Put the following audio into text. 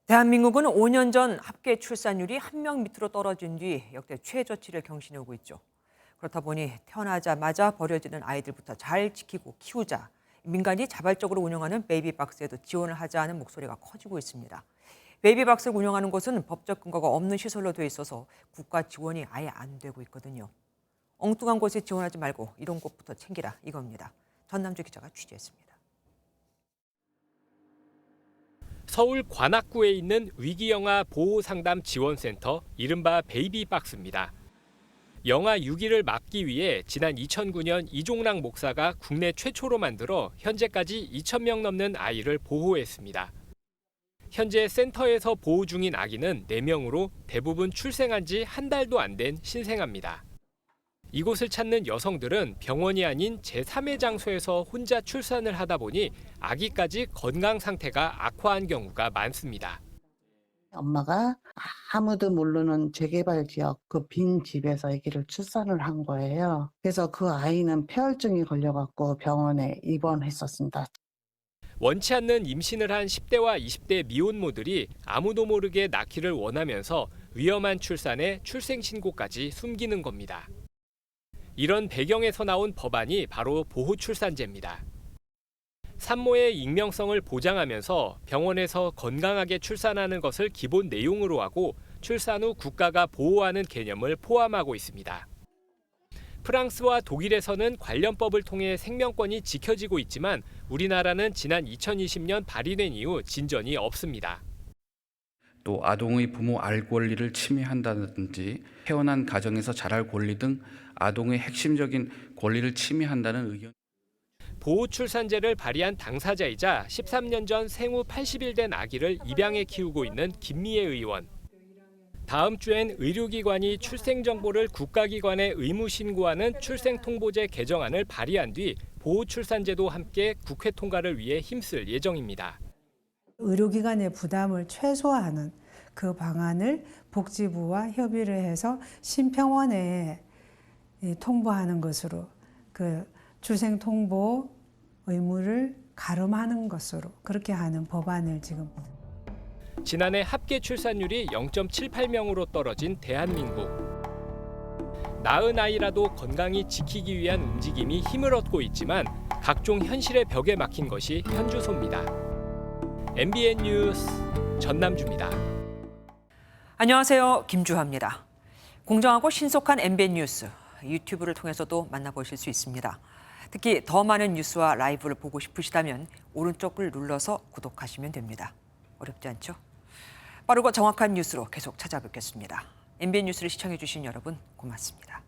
대한민국은 5년 전 합계 출산율이 한 명 밑으로 떨어진 뒤 역대 최저치를 경신해 오고 있죠. 그렇다 보니 태어나자마자 버려지는 아이들부터 잘 지키고 키우자, 민간이 자발적으로 운영하는 베이비박스에도 지원을 하자는 목소리가 커지고 있습니다. 베이비박스를 운영하는 곳은 법적 근거가 없는 시설로 돼 있어서 국가 지원이 아예 안 되고 있거든요. 엉뚱한 곳에 지원하지 말고 이런 곳부터 챙기라 이겁니다. 전남주 기자가 취재했습니다. 서울 관악구에 있는 위기영아 보호상담 지원센터 이른바 베이비박스입니다. 영아 유기를 막기 위해 지난 2009년 이종락 목사가 국내 최초로 만들어 현재까지 2,000명 넘는 아이를 보호했습니다. 현재 센터에서 보호 중인 아기는 4명으로 대부분 출생한 지 한 달도 안 된 신생아입니다. 이곳을 찾는 여성들은 병원이 아닌 제3의 장소에서 혼자 출산을 하다 보니 아기까지 건강 상태가 악화한 경우가 많습니다. 엄마가 아무도 모르는 재개발 지역 그 빈 집에서 아기를 출산을 한 거예요. 그래서 그 아이는 폐혈증이 걸려갖고 병원에 입원했었습니다. 원치 않는 임신을 한 10대와 20대 미혼모들이 아무도 모르게 낳기를 원하면서 위험한 출산에 출생신고까지 숨기는 겁니다. 이런 배경에서 나온 법안이 바로 보호출산제입니다. 산모의 익명성을 보장하면서 병원에서 건강하게 출산하는 것을 기본 내용으로 하고 출산 후 국가가 보호하는 개념을 포함하고 있습니다. 프랑스와 독일에서는 관련법을 통해 생명권이 지켜지고 있지만 우리나라는 지난 2020년 발의된 이후 진전이 없습니다. 또 아동의 부모 알 권리를 침해한다든지 태어난 가정에서 자랄 권리 등 아동의 핵심적인 권리를 침해한다는 의견. 보호출산제를 발의한 당사자이자 13년 전 생후 80일 된 아기를 입양해 키우고 있는 김미애 의원. 다음 주엔 의료기관이 출생정보를 국가기관에 의무 신고하는 출생통보제 개정안을 발의한 뒤 보호출산제도 함께 국회 통과를 위해 힘쓸 예정입니다. 의료기관의 부담을 최소화하는 그 방안을 복지부와 협의를 해서 심평원에 통보하는 것으로 그 출생통보 의무를 가름하는 것으로 그렇게 하는 법안을 지금. 지난해 합계 출산율이 0.78명으로 떨어진 대한민국. 낳은 아이라도 건강히 지키기 위한 움직임이 힘을 얻고 있지만 각종 현실의 벽에 막힌 것이 현주소입니다. MBN 뉴스 전남주입니다. 안녕하세요. 김주하입니다. 공정하고 신속한 MBN 뉴스, 유튜브를 통해서도 만나보실 수 있습니다. 특히 더 많은 뉴스와 라이브를 보고 싶으시다면 오른쪽을 눌러서 구독하시면 됩니다. 어렵지 않죠? 빠르고 정확한 뉴스로 계속 찾아뵙겠습니다. MBN 뉴스를 시청해주신 여러분 고맙습니다.